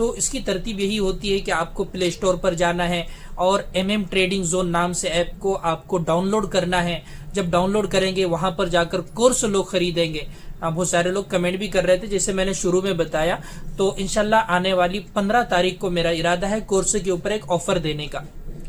تو اس کی ترتیب یہی ہوتی ہے کہ آپ کو پلے اسٹور پر جانا ہے اور MM ٹریڈنگ زون نام سے ایپ کو آپ کو ڈاؤن لوڈ کرنا ہے. جب ڈاؤن لوڈ کریں گے وہاں پر جا کر کورس لوگ خریدیں گے. بہت سارے لوگ کمنٹ بھی کر رہے تھے جیسے میں نے شروع میں بتایا. تو انشاءاللہ آنے والی 15 تاریخ کو میرا ارادہ ہے کورس کے اوپر ایک آفر دینے کا.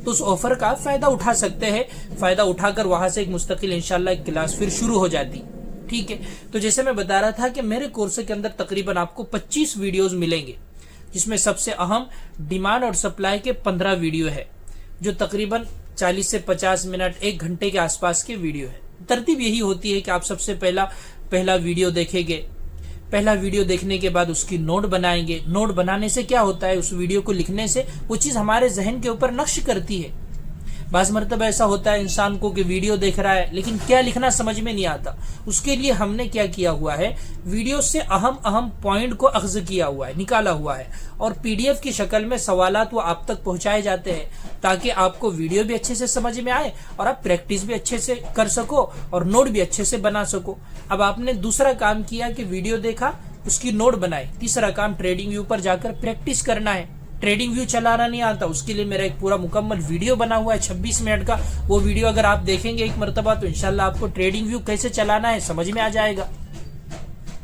تو اس آفر کا فائدہ اٹھا سکتے ہیں. فائدہ اٹھا کر وہاں سے ایک مستقل انشاءاللہ ایک کلاس پھر شروع ہو جاتی. ٹھیک ہے. تو جیسے میں بتا رہا تھا کہ میرے کورس کے اندر تقریباً آپ کو 25 ویڈیوز ملیں گے جس میں سب سے اہم ڈیمانڈ اور سپلائی کے 15 ویڈیو ہے جو تقریباً 40 سے 50 منٹ 1 گھنٹے کے آس پاس کے ویڈیو ہے. ترتیب یہی ہوتی ہے کہ آپ سب سے پہلا ویڈیو دیکھیں گے. پہلا ویڈیو دیکھنے کے بعد اس کی نوٹ بنائیں گے. نوٹ بنانے سے کیا ہوتا ہے, اس ویڈیو کو لکھنے سے وہ چیز ہمارے ذہن کے اوپر نقش کرتی ہے. بعض مرتبہ ایسا ہوتا ہے انسان کو کہ ویڈیو دیکھ رہا ہے لیکن کیا لکھنا سمجھ میں نہیں آتا. اس کے لیے ہم نے کیا کیا ہوا ہے, ویڈیو سے اہم پوائنٹ کو اخذ کیا ہوا ہے, نکالا ہوا ہے, اور PDF کی شکل میں سوالات وہ آپ تک پہنچائے جاتے ہیں تاکہ آپ کو ویڈیو بھی اچھے سے سمجھ میں آئے اور آپ پریکٹس بھی اچھے سے کر سکو اور نوٹ بھی اچھے سے بنا سکو. اب آپ نے دوسرا کام کیا کہ ویڈیو دیکھا, اس کی نوٹ بنائی. تیسرا کام ٹریڈنگ ویو پر جا کر پریکٹس کرنا ہے. ٹریڈنگ ویو چلانا نہیں آتا, اس کے لیے میرا ایک پورا مکمل ویڈیو بنا ہوا ہے 26 منٹ کا. وہ ویڈیو اگر آپ دیکھیں گے ایک مرتبہ تو انشاءاللہ آپ کو ٹریڈنگ ویو کیسے چلانا ہے سمجھ میں آ جائے گا.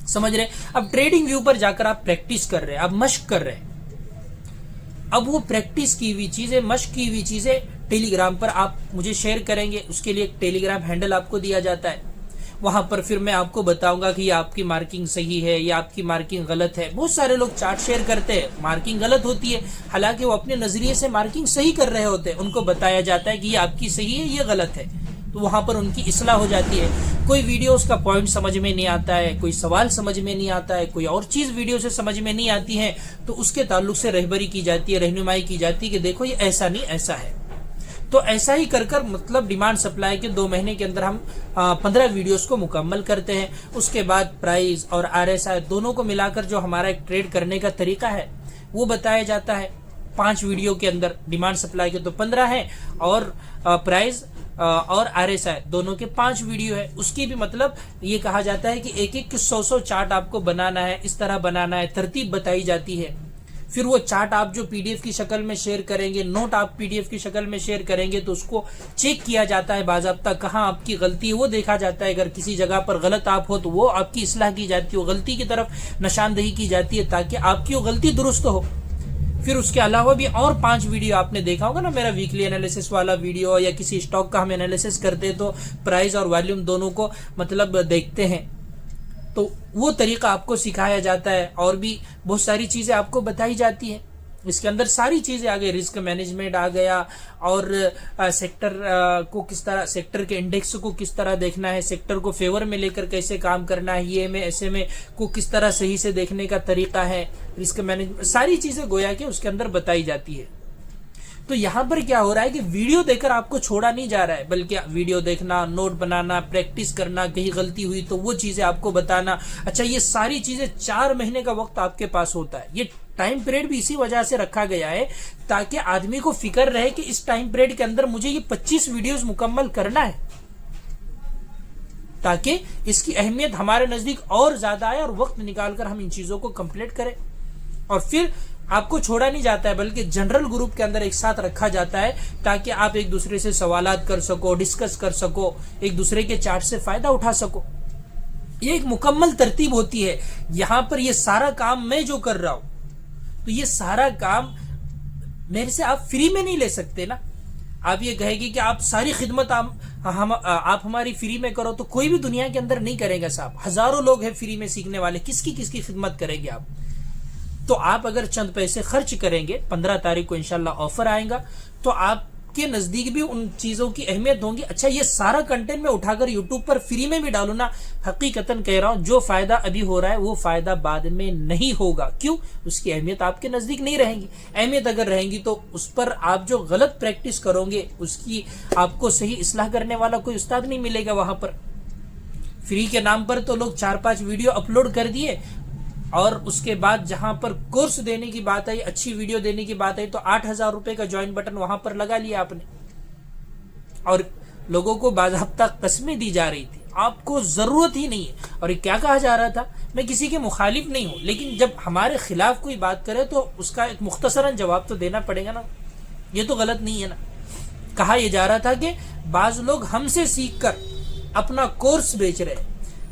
سمجھ رہے. اب ٹریڈنگ ویو پر جا کر آپ پریکٹس کر رہے ہیں, آپ مشق کر رہے ہیں. اب وہ پریکٹس کی ہوئی چیزیں, مشق کی ہوئی چیزیں ٹیلی گرام پر آپ مجھے شیئر کریں گے. اس کے لیے ایک ٹیلی گرام ہینڈل آپ کو دیا جاتا ہے. وہاں پر پھر میں آپ کو بتاؤں گا کہ یہ آپ کی مارکنگ صحیح ہے یا آپ کی مارکنگ غلط ہے. بہت سارے لوگ چارٹ شیئر کرتے ہیں, مارکنگ غلط ہوتی ہے, حالانکہ وہ اپنے نظریے سے مارکنگ صحیح کر رہے ہوتے ہیں. ان کو بتایا جاتا ہے کہ یہ آپ کی صحیح ہے, یہ غلط ہے, تو وہاں پر ان کی اصلاح ہو جاتی ہے. کوئی ویڈیو اس کا پوائنٹ سمجھ میں نہیں آتا ہے, کوئی سوال سمجھ میں نہیں آتا ہے, کوئی اور چیز ویڈیو سے سمجھ میں نہیں آتی ہے, تو اس کے تعلق سے رہبری کی جاتی ہے, رہنمائی کی جاتی ہے کہ دیکھو یہ ایسا نہیں ایسا ہے. تو ایسا ہی کر مطلب ڈیمانڈ سپلائی کے 2 مہینے کے اندر ہم 15 ویڈیوز کو مکمل کرتے ہیں. اس کے بعد پرائز اور RSI دونوں کو ملا کر جو ہمارا ایک ٹریڈ کرنے کا طریقہ ہے وہ بتایا جاتا ہے 5 ویڈیو کے اندر. ڈیمانڈ سپلائی کے تو 15 ہیں اور پرائز اور RSI دونوں کے 5 ویڈیو ہے. اس کی بھی مطلب یہ کہا جاتا ہے کہ ایک 100 چارٹ آپ کو بنانا ہے, اس طرح بنانا ہے, ترتیب بتائی جاتی ہے. پھر وہ چارٹ آپ جو PDF کی شکل میں شیئر کریں گے, نوٹ آپ PDF کی شکل میں شیئر کریں گے تو اس کو چیک کیا جاتا ہے باضابطہ, کہاں آپ کی غلطی ہے وہ دیکھا جاتا ہے. اگر کسی جگہ پر غلط آپ ہو تو وہ آپ کی اصلاح کی جاتی ہے, وہ غلطی کی طرف نشاندہی کی جاتی ہے تاکہ آپ کی وہ غلطی درست ہو. پھر اس کے علاوہ بھی اور 5 ویڈیو آپ نے دیکھا ہوگا نا, میرا ویکلی انالیسس والا ویڈیو, یا کسی اسٹاک کا ہم انالیسس کرتے تو پرائز اور والیوم دونوں کو مطلب دیکھتے ہیں, تو وہ طریقہ آپ کو سکھایا جاتا ہے. اور بھی بہت ساری چیزیں آپ کو بتائی جاتی ہیں. اس کے اندر ساری چیزیں آ گئی, رسک مینجمنٹ آ گیا, اور سیکٹر کو کس طرح, سیکٹر کے انڈیکس کو کس طرح دیکھنا ہے, سیکٹر کو فیور میں لے کر کیسے کام کرنا ہے, یہ میں ایسے میں کو کس طرح صحیح سے دیکھنے کا طریقہ ہے, رسک مینجمنٹ ساری چیزیں گویا کہ اس کے اندر بتائی جاتی ہے. تو یہاں پر کیا ہو رہا ہے کہ ویڈیو دیکھ کر آپ کو چھوڑا نہیں جا رہا ہے, بلکہ ویڈیو دیکھنا, نوٹ بنانا, پریکٹس کرنا, کہیں غلطی ہوئی تو وہ چیزیں آپ کو بتانا. اچھا, یہ ساری چیزیں 4 مہینے کا وقت آپ کے پاس ہوتا ہے. یہ ٹائم پیریڈ بھی اسی وجہ سے رکھا گیا ہے تاکہ آدمی کو فکر رہے کہ اس ٹائم پیریڈ کے اندر مجھے یہ 25 ویڈیوز مکمل کرنا ہے, تاکہ اس کی اہمیت ہمارے نزدیک اور زیادہ آئے اور وقت نکال کر ہم ان چیزوں کو کمپلیٹ کریں. اور پھر آپ کو چھوڑا نہیں جاتا ہے بلکہ جنرل گروپ کے اندر ایک ساتھ رکھا جاتا ہے تاکہ آپ ایک دوسرے سے سوالات کر سکو, ڈسکس کر سکو, ایک دوسرے کے چارٹ سے فائدہ اٹھا سکو. یہ ایک مکمل ترتیب ہوتی ہے. یہاں پر یہ سارا کام میں جو کر رہا ہوں تو یہ سارا کام میرے سے آپ فری میں نہیں لے سکتے نا. آپ یہ کہے گی کہ آپ ساری خدمت آپ ہماری فری میں کرو, تو کوئی بھی دنیا کے اندر نہیں کرے گا صاحب. ہزاروں لوگ ہیں فری میں سیکھنے والے, کس کی خدمت کریں گے آپ. تو آپ اگر چند پیسے خرچ کریں گے, 15 تاریخ کو انشاءاللہ آفر آئے گا, تو آپ کے نزدیک بھی ان چیزوں کی اہمیت ہوگی. اچھا, یہ سارا کنٹینٹ میں اٹھا کر یوٹیوب پر فری میں بھی ڈالوں نا, حقیقتاً کہہ رہا ہوں جو فائدہ ابھی ہو رہا ہے وہ فائدہ بعد میں نہیں ہوگا. کیوں؟ اس کی اہمیت آپ کے نزدیک نہیں رہیں گی. اہمیت اگر رہیں گی تو اس پر آپ جو غلط پریکٹس کرو گے اس کی آپ کو صحیح اصلاح کرنے والا کوئی استاد نہیں ملے گا. وہاں پر فری کے نام پر تو لوگ 4-5 ویڈیو اپلوڈ کر دیے, اور اس کے بعد جہاں پر کورس دینے کی بات آئی, اچھی ویڈیو دینے کی بات آئی, تو 8,000 روپے کا جوائن بٹن وہاں پر لگا لیا آپ نے, اور لوگوں کو باضابطہ قسمیں دی جا رہی تھی. آپ کو ضرورت ہی نہیں ہے. اور یہ کیا کہا جا رہا تھا, میں کسی کے مخالف نہیں ہوں, لیکن جب ہمارے خلاف کوئی بات کرے تو اس کا ایک مختصراً جواب تو دینا پڑے گا نا. یہ تو غلط نہیں ہے نا. کہا یہ جا رہا تھا کہ بعض لوگ ہم سے سیکھ کر اپنا کورس بیچ رہے.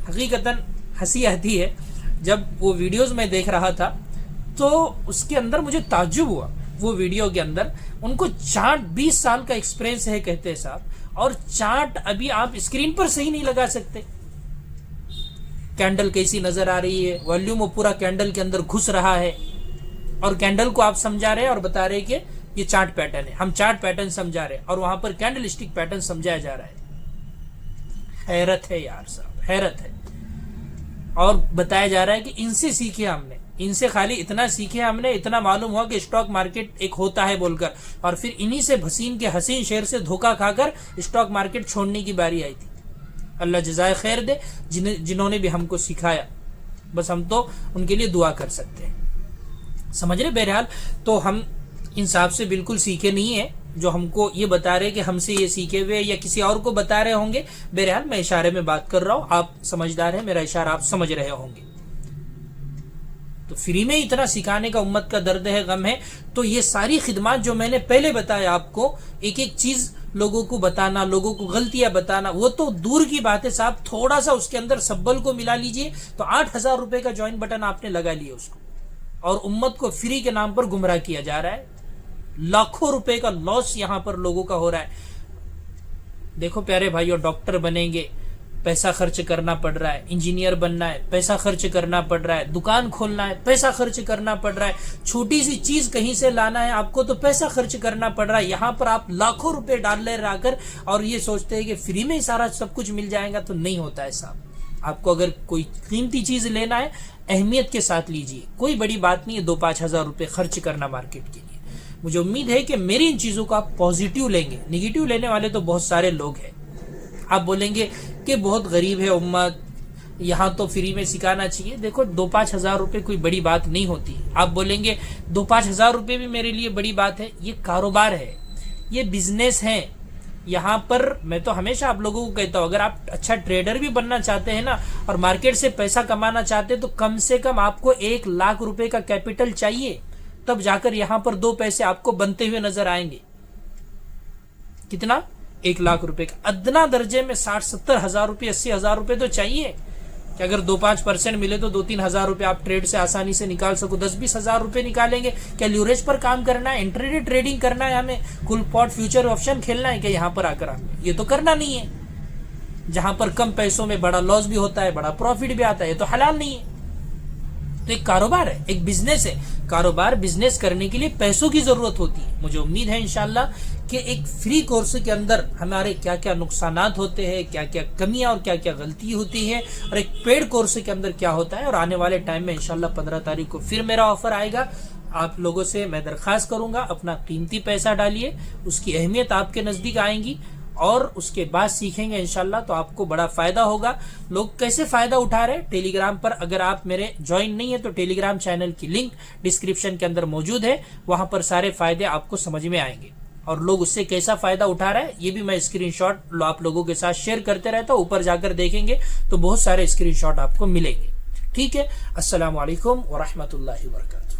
حقیقتاً ہنسی آتی ہے, جب وہ ویڈیوز میں دیکھ رہا تھا تو اس کے اندر مجھے تعجب ہوا. وہ ویڈیو کے اندر ان کو چارٹ 20 سال کا ایکسپیرینس ہے کہتے ہیں صاحب, اور چارٹ ابھی آپ اسکرین پر صحیح نہیں لگا سکتے. کینڈل کیسی نظر آ رہی ہے, والیوم وہ پورا کینڈل کے اندر گھس رہا ہے, اور کینڈل کو آپ سمجھا رہے ہیں اور بتا رہے کہ یہ چارٹ پیٹرن ہے. ہم چارٹ پیٹرن سمجھا رہے ہیں اور وہاں پر کینڈل اسٹک پیٹرن سمجھایا جا رہا ہے. حیرت ہے یار صاحب, حیرت ہے. اور بتایا جا رہا ہے کہ ان سے سیکھے ہم نے, ان سے خالی اتنا سیکھے ہم نے, اتنا معلوم ہوا کہ اسٹاک مارکیٹ ایک ہوتا ہے بول کر, اور پھر انہی سے بھسین کے حسین شعر سے دھوکہ کھا کر اسٹاک مارکیٹ چھوڑنے کی باری آئی تھی. اللہ جزائے خیر دے جنہوں نے بھی ہم کو سکھایا. بس ہم تو ان کے لیے دعا کر سکتے ہیں. سمجھ رہے. بہرحال تو ہم انصاف سے بالکل سیکھے نہیں ہیں جو ہم کو یہ بتا رہے کہ ہم سے یہ سیکھے ہوئے یا کسی اور کو بتا رہے ہوں گے. بہرحال میں اشارے میں بات کر رہا ہوں, آپ سمجھدار ہیں, میرا اشارہ آپ سمجھ رہے ہوں گے. تو فری میں اتنا سکھانے کا امت کا درد ہے, غم ہے. تو یہ ساری خدمات جو میں نے پہلے بتایا آپ کو, ایک ایک چیز لوگوں کو بتانا, لوگوں کو غلطیاں بتانا, وہ تو دور کی بات ہے صاحب. تھوڑا سا اس کے اندر سبل کو ملا لیجئے تو 8,000 روپے کا جوائن بٹن آپ نے لگا لیا اس کو, اور امت کو فری کے نام پر گمراہ کیا جا رہا ہے. لاکھوں روپے کا لاس یہاں پر لوگوں کا ہو رہا ہے. دیکھو پیارے بھائیو, ڈاکٹر بنیں گے پیسہ خرچ کرنا پڑ رہا ہے, انجینئر بننا ہے پیسہ خرچ کرنا پڑ رہا ہے, دکان کھولنا ہے پیسہ خرچ کرنا پڑ رہا ہے, چھوٹی سی چیز کہیں سے لانا ہے آپ کو تو پیسہ خرچ کرنا پڑ رہا ہے. یہاں پر آپ لاکھوں روپے ڈال لے رہا کر اور یہ سوچتے ہیں کہ فری میں سارا سب کچھ مل جائے گا. تو نہیں ہوتا ہے صاحب. آپ کو اگر کوئی قیمتی چیز لینا ہے اہمیت کے ساتھ لیجئے, کوئی بڑی بات نہیں ہے 2-5 ہزار روپے خرچ کرنا مارکیٹ کے لیے. مجھے امید ہے کہ میری ان چیزوں کو آپ پازیٹیو لیں گے. نگیٹیو لینے والے تو بہت سارے لوگ ہیں. آپ بولیں گے کہ بہت غریب ہے امت, یہاں تو فری میں سکھانا چاہیے. دیکھو 2-5 ہزار روپے کوئی بڑی بات نہیں ہوتی. آپ بولیں گے 2-5 ہزار روپے بھی میرے لیے بڑی بات ہے. یہ کاروبار ہے, یہ بزنس ہے. یہاں پر میں تو ہمیشہ آپ لوگوں کو کہتا ہوں, اگر آپ اچھا ٹریڈر بھی بننا چاہتے ہیں نا اور مارکیٹ سے پیسہ کمانا چاہتے ہیں تو کم سے کم آپ کو 1 لاکھ روپے کا کیپٹل چاہیے, تب جا کر یہاں پر 2 پیسے آپ کو بنتے ہوئے نظر آئیں گے. کتنا؟ 1 لاکھ روپے کا. ادنا درجے میں 60-70 ہزار روپے 80 ہزار روپے تو چاہیے کہ اگر 2-5% ملے تو 2-3 ہزار روپے آپ ٹریڈ سے آسانی سے نکال سکو. 10-20 ہزار روپے نکالیں گے. کیا لیوریج پر کام کرنا ہے, انٹرڈے ٹریڈنگ کرنا ہے, ہمیں کل پاٹ فیوچر آپشن کھیلنا ہے کہ یہاں پر آ کر ہمیں یہ تو کرنا نہیں ہے. جہاں پر کم پیسوں میں بڑا لاس بھی ہوتا ہے, بڑا پروفٹ بھی آتا ہے, یہ تو حلال نہیں ہے. تو ایک کاروبار ہے, ایک بزنس ہے. کاروبار بزنس کرنے کے لیے پیسوں کی ضرورت ہوتی ہے. مجھے امید ہے انشاءاللہ کہ ایک فری کورس کے اندر ہمارے کیا کیا نقصانات ہوتے ہیں, کیا کیا کمیاں اور کیا کیا غلطی ہوتی ہے, اور ایک پیڈ کورس کے اندر کیا ہوتا ہے. اور آنے والے ٹائم میں انشاءاللہ 15 تاریخ کو پھر میرا آفر آئے گا. آپ لوگوں سے میں درخواست کروں گا اپنا قیمتی پیسہ ڈالیے, اس کی اہمیت آپ کے نزدیک آئیں گی اور اس کے بعد سیکھیں گے انشاءاللہ تو آپ کو بڑا فائدہ ہوگا. لوگ کیسے فائدہ اٹھا رہے ہیں, ٹیلی گرام پر اگر آپ میرے جوائن نہیں ہے تو ٹیلی گرام چینل کی لنک ڈسکرپشن کے اندر موجود ہے, وہاں پر سارے فائدے آپ کو سمجھ میں آئیں گے. اور لوگ اس سے کیسا فائدہ اٹھا رہا ہے یہ بھی میں اسکرین شاٹ آپ لوگوں کے ساتھ شیئر کرتے رہتا ہوں. اوپر جا کر دیکھیں گے تو بہت سارے اسکرین شاٹ آپ کو ملیں گے. ٹھیک ہے. السلام علیکم ورحمۃ اللہ وبرکاتہ.